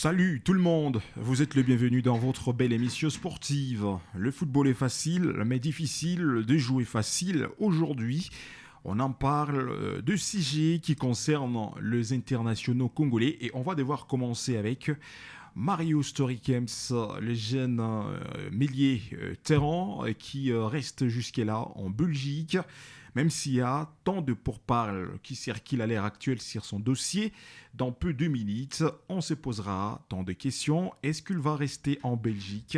Salut tout le monde, vous êtes le bienvenu dans votre belle émission sportive. Le football est facile, mais difficile de jouer facile. Aujourd'hui, on en parle de sujets qui concernent les internationaux congolais et on va devoir commencer avec Mario Storikems, le jeune milieu terrain qui reste jusque-là en Belgique. Même s'il y a tant de pourparlers qui circulent à l'heure actuelle sur son dossier, dans peu de minutes, on se posera tant de questions. Est-ce qu'il va rester en Belgique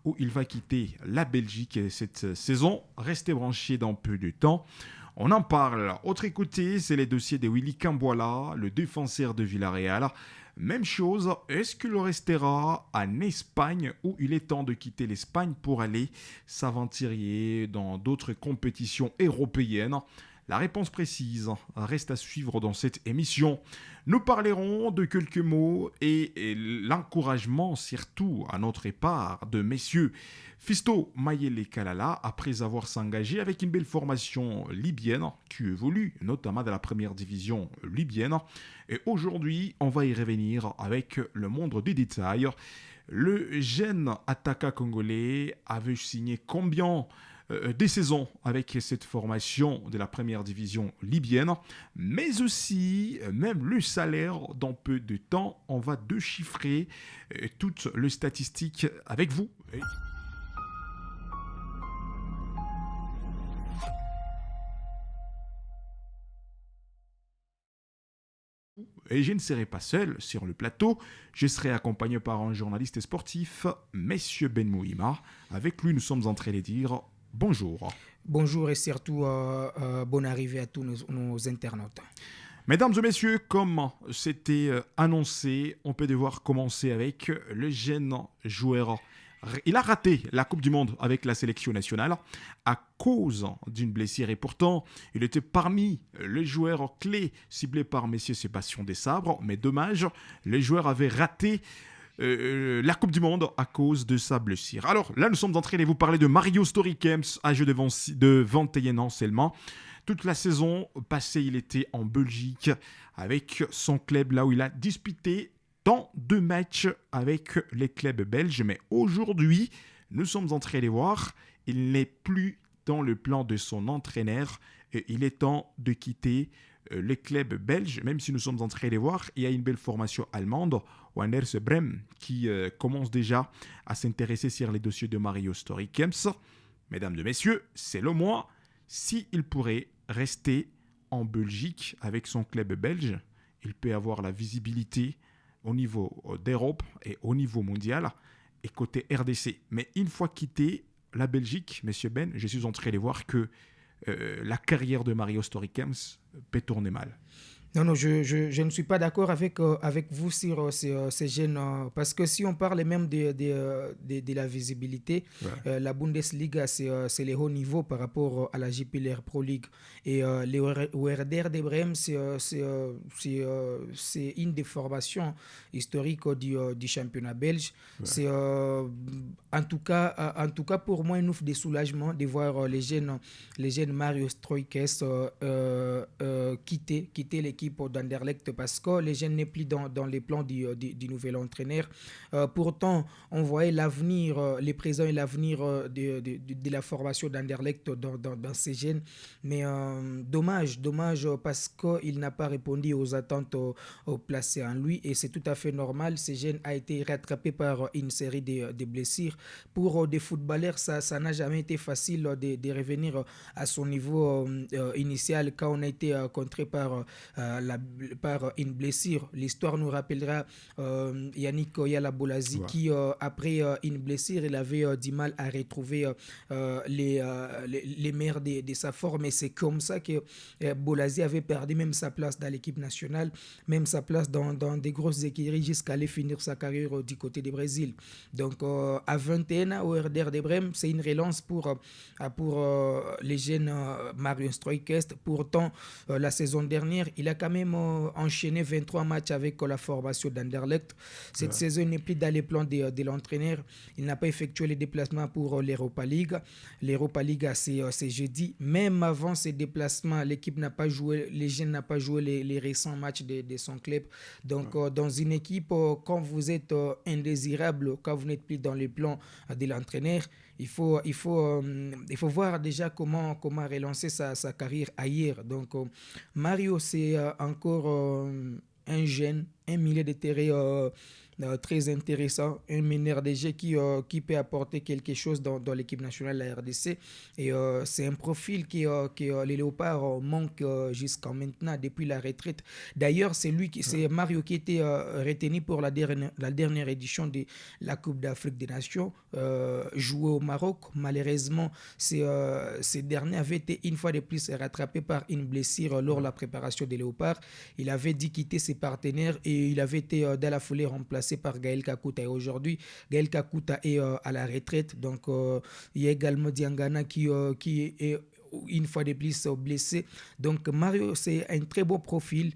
ou il va quitter la Belgique cette saison? Restez branchés dans peu de temps. On en parle. Autre côté, c'est les dossiers de Willy Camboila, le défenseur de Villarreal. Même chose, est-ce qu'il restera en Espagne ou il est temps de quitter l'Espagne pour aller s'aventurer dans d'autres compétitions européennes? La réponse précise reste à suivre dans cette émission. Nous parlerons de quelques mots et l'encouragement surtout à notre part de messieurs Fisto Mayele Kalala après avoir s'engagé avec une belle formation libyenne qui évolue notamment dans la première division libyenne. Et aujourd'hui, on va y revenir avec le moindre des détails. Le jeune attaquant congolais avait signé combien des saisons avec cette formation de la première division libyenne, mais aussi même le salaire dans peu de temps. On va déchiffrer toutes les statistiques avec vous. Et je ne serai pas seul sur le plateau, je serai accompagné par un journaliste sportif, Monsieur Ben Mouhima. Avec lui, nous sommes en train de dire bonjour. Bonjour et surtout bonne arrivée à tous nos internautes. Mesdames et messieurs, comme c'était annoncé, on peut devoir commencer avec le jeune joueur. Il a raté la Coupe du Monde avec la sélection nationale à cause d'une blessure et pourtant il était parmi les joueurs clés ciblés par M. Sébastien Desabre. Mais dommage, les joueurs avaient raté la Coupe du Monde à cause de sa blessure. Alors là, nous sommes en train de vous parler de Mario Storikems, âgé de 21 ans seulement. Toute la saison passée, il était en Belgique avec son club là où il a disputé tant de matchs avec les clubs belges. Mais aujourd'hui, nous sommes en train de voir, il n'est plus dans le plan de son entraîneur et il est temps de quitter les clubs belges, même si nous sommes en train de voir, il y a une belle formation allemande, Wanders Brême, qui commence déjà à s'intéresser sur les dossiers de Mario Storikems. Mesdames et messieurs, c'est le mois. S'il pourrait rester en Belgique avec son club belge, il peut avoir la visibilité au niveau d'Europe et au niveau mondial et côté RDC. Mais une fois quitté la Belgique, monsieur Ben, je suis en train de voir que la carrière de Mario Storikems peut tourner mal. Non, je ne suis pas d'accord avec vous sur ces jeunes, parce que si on parle même de la visibilité, ouais. La Bundesliga, c'est le haut niveau par rapport à la JPLR Pro League. Et les Werder de Brême, c'est une des formations historiques du championnat belge. Ouais. C'est, en tout cas, pour moi, une ouf de soulagement de voir les jeunes Mario Storikems quitter l'équipe d'Anderlecht parce que les jeunes n'est plus dans les plans du nouvel entraîneur. Pourtant, on voyait l'avenir, les présents et l'avenir de la formation d'Anderlecht dans ces jeunes. Mais dommage parce qu'il n'a pas répondu aux attentes placées en lui et c'est tout à fait normal. Ces jeunes a été rattrapé par une série de blessures. Pour des footballeurs, ça n'a jamais été facile de revenir à son niveau initial quand on a été contré par une blessure. L'histoire nous rappellera Yannick Oyala Bolazi ouais. Qui, après une blessure, il avait du mal à retrouver les meilleurs de sa forme. Et c'est comme ça que Bolazi avait perdu même sa place dans l'équipe nationale, même sa place dans des grosses écuries jusqu'à aller finir sa carrière du côté du Brésil. Donc, à 21 ans, au RDR de Brême, c'est une relance pour les jeunes Mario Storikems. Pourtant, la saison dernière, il a quand même enchaîné 23 matchs avec la formation d'Anderlecht. Cette saison n'est plus dans les plans de l'entraîneur. Il n'a pas effectué les déplacements pour l'Europa League. L'Europa League, c'est jeudi. Même avant ces déplacements, l'équipe n'a pas joué, les jeunes n'ont pas joué les récents matchs de son club. Donc, dans une équipe, quand vous êtes indésirable, quand vous n'êtes plus dans les plans de l'entraîneur, il faut voir déjà comment relancer sa carrière ailleurs. Donc, Mario, c'est encore un jeune, un milieu de terrain très intéressant, un meneur de jeu qui peut apporter quelque chose dans l'équipe nationale de la RDC. Et c'est un profil que les Léopards manquent jusqu'à maintenant, depuis la retraite. D'ailleurs, c'est Mario qui était retenu pour la dernière édition de la Coupe d'Afrique des Nations, jouée au Maroc. Malheureusement, ces derniers avaient été une fois de plus rattrapés par une blessure lors de la préparation des Léopards. Il avait dit quitter ses partenaires et il avait été dans la foulée remplacé par Gaël Kakuta. Et aujourd'hui, Gaël Kakuta est à la retraite. Donc, il y a également Diangana qui est une fois de plus blessé. Donc Mario, c'est un très beau profil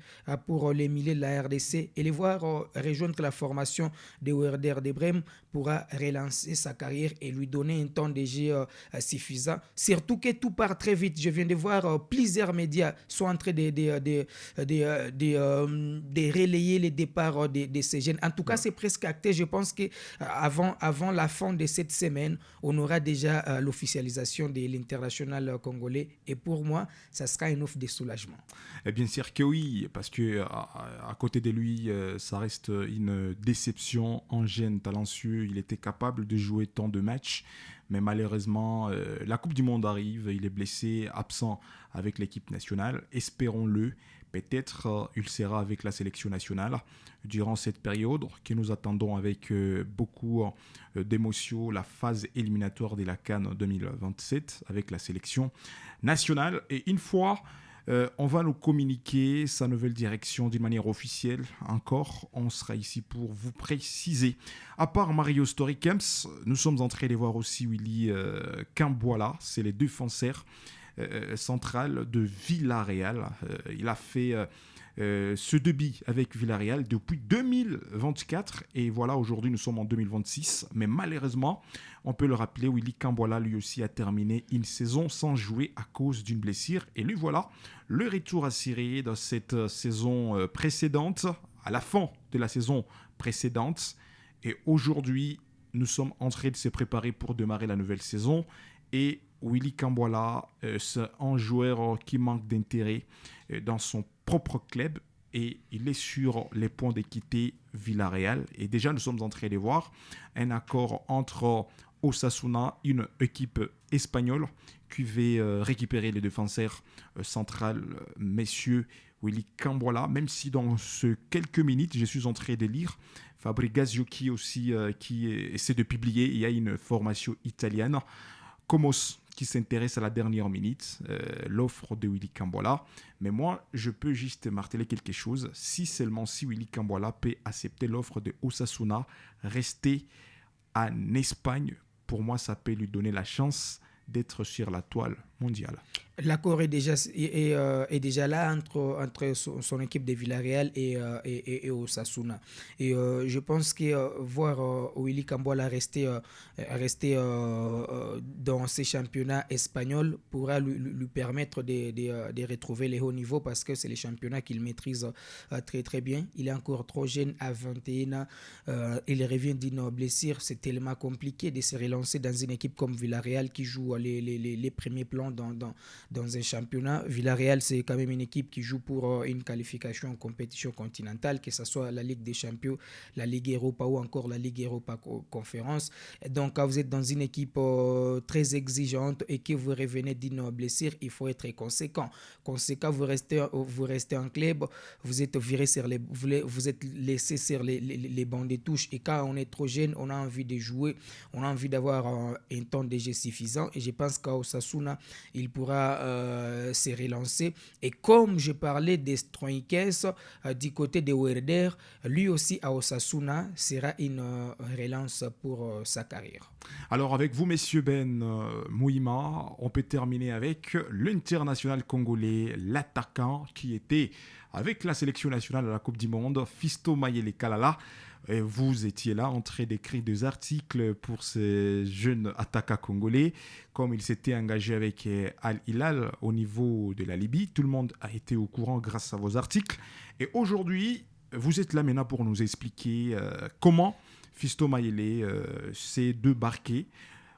pour les milieux de la RDC, et les voir rejoindre la formation de Werder de Brême pourra relancer sa carrière et lui donner un temps de jeu suffisant. Surtout que tout part très vite. Je viens de voir plusieurs médias sont en train de relayer les départs de ces jeunes. En tout cas, c'est presque acté. Je pense qu'avant la fin de cette semaine, on aura déjà l'officialisation de l'international congolais. Et pour moi, ça sera une offre de soulagement. Et bien sûr que oui, parce que à côté de lui, ça reste une déception. Un jeune talentueux, il était capable de jouer tant de matchs, mais malheureusement, la Coupe du Monde arrive, il est blessé, absent avec l'équipe nationale. Espérons-le, peut-être il sera avec la sélection nationale durant cette période que nous attendons avec beaucoup d'émotion, la phase éliminatoire de la CAN 2027 avec la sélection nationale. Et une fois, on va nous communiquer sa nouvelle direction d'une manière officielle. Encore, on sera ici pour vous préciser. À part Mario Storicamps, nous sommes en train de voir aussi Willy Kambwala, c'est les défenseurs central de Villarreal. Il a fait ce début avec Villarreal depuis 2024 et voilà, aujourd'hui nous sommes en 2026, mais malheureusement on peut le rappeler, Willy Kambwala lui aussi a terminé une saison sans jouer à cause d'une blessure, et lui voilà le retour assuré dans cette saison précédente, à la fin de la saison précédente, et aujourd'hui nous sommes en train de se préparer pour démarrer la nouvelle saison. Et Willy Kambwala, c'est un joueur qui manque d'intérêt dans son propre club et il est sur les points de quitter Villarreal. Et déjà, nous sommes en train de voir un accord entre Osasuna, une équipe espagnole, qui veut récupérer les défenseurs centrales, messieurs Willy Kambwala, même si dans ces quelques minutes, je suis en train de lire Fabrizio qui aussi qui essaie de publier, il y a une formation italienne, Comos, qui s'intéresse à la dernière minute, l'offre de Willy Kambwala. Mais moi, je peux juste marteler quelque chose. Si Willy Kambwala peut accepter l'offre de Osasuna, rester en Espagne, pour moi, ça peut lui donner la chance d'être sur la toile mondiale. L'accord est déjà là entre son équipe de Villarreal et Osasuna. Et je pense que voir Willy Kambwala rester dans ces championnats espagnols pourra lui permettre de retrouver les hauts niveaux, parce que c'est les championnats qu'il maîtrise très très bien. Il est encore trop jeune, à 21 ans. Il revient d'une blessure. C'est tellement compliqué de se relancer dans une équipe comme Villarreal qui joue les premiers plans dans un championnat. Villarreal, c'est quand même une équipe qui joue pour une qualification en compétition continentale, que ce soit la Ligue des Champions, la Ligue Europa ou encore la Ligue Europa Conférence. Donc, quand vous êtes dans une équipe très exigeante et que vous revenez d'une blessure, il faut être conséquent. Vous restez en club, vous êtes viré vous êtes laissé sur les bancs de touche. Et quand on est trop jeune, on a envie de jouer, on a envie d'avoir un temps de jeu suffisant. Et je pense qu'à Osasuna, il pourra s'est relancé. Et comme je parlais des Stroikes du côté de Werder, lui aussi à Osasuna sera une relance pour sa carrière. Alors avec vous, messieurs Ben Mouima, on peut terminer avec l'international congolais, l'attaquant qui était avec la sélection nationale à la Coupe du Monde, Fisto Mayele Kalala. Et vous étiez là en train d'écrire des articles pour ces jeunes attaquants congolais, comme il s'était engagé avec Al Hilal au niveau de la Libye. Tout le monde a été au courant grâce à vos articles. Et aujourd'hui, vous êtes là maintenant pour nous expliquer comment Fisto Mayele s'est débarqué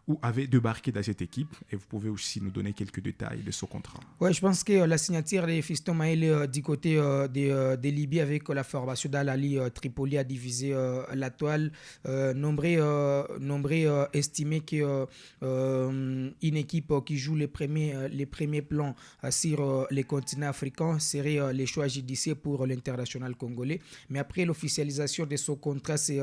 ou avait débarqué dans cette équipe. Et vous pouvez aussi nous donner quelques détails de ce contrat. Ouais, je pense que la signature de Fiston Maël du côté de Libye avec la formation d'Al-Ali Tripoli a divisé la toile. Nombreux estimaient qu'une équipe qui joue les premiers plans sur les continents africains serait les choix judiciaires pour l'international congolais. Mais après l'officialisation de son contrat, c'est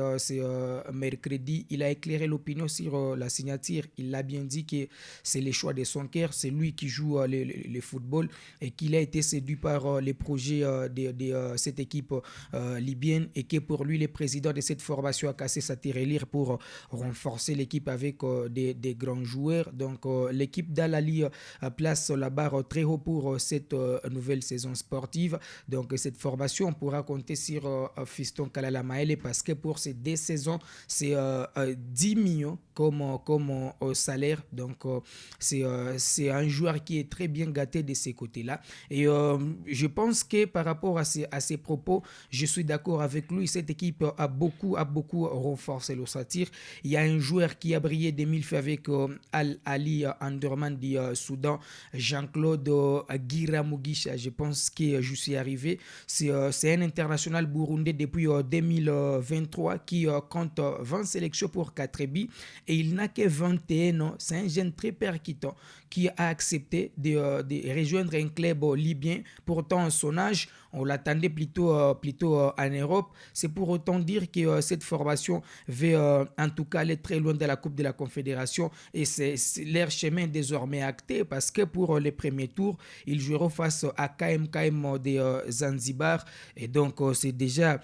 mercredi, il a éclairé l'opinion sur la signature. Il a bien dit que c'est les choix de son cœur, c'est lui qui joue le football et qu'il a été séduit par les projets de cette équipe libyenne et que pour lui, le président de cette formation a cassé sa tirelire pour renforcer l'équipe avec des grands joueurs. Donc l'équipe d'Al-Ali place la barre très haut pour cette nouvelle saison sportive. Donc cette formation, on pourra compter sur Fiston Kalala Mayele parce que pour ces 2 saisons, c'est 10 millions comme salaire. Donc c'est un joueur qui est très bien gâté de ces côtés-là. Et je pense que par rapport à ses propos, je suis d'accord avec lui. Cette équipe a beaucoup renforcé l'ossature. Il y a un joueur qui a brillé des mille feux avec Al-Ali Omdurman du Soudan, Jean-Claude Guiramugisha. Je pense que je suis arrivé. C'est un international burundais depuis 2023 qui compte 20 sélections pour 4 buts et il n'a que 21 ans. C'est un jeune très percutant qui a accepté de rejoindre un club libyen. Pourtant, à son âge, on l'attendait plutôt en Europe. C'est pour autant dire que cette formation va en tout cas aller très loin de la Coupe de la Confédération et c'est leur chemin désormais acté parce que pour les premiers tours, ils joueront face à KMKM de Zanzibar et donc c'est déjà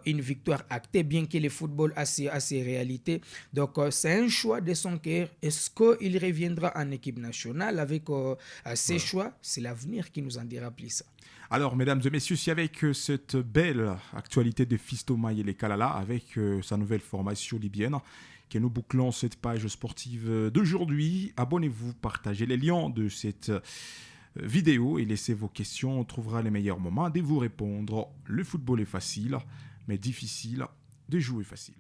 une victoire actée bien que le football a ses réalités. Donc c'est un choix de son cœur. Est-ce qu'il reviendra en équipe nationale avec ses choix? C'est l'avenir qui nous en dira plus. Alors, mesdames et messieurs, si avec cette belle actualité de Fisto Mayele Kalala, avec sa nouvelle formation libyenne, que nous bouclons cette page sportive d'aujourd'hui, abonnez-vous, partagez les liens de cette vidéo et laissez vos questions. On trouvera les meilleurs moments de vous répondre. Le football est facile, mais difficile de jouer facile.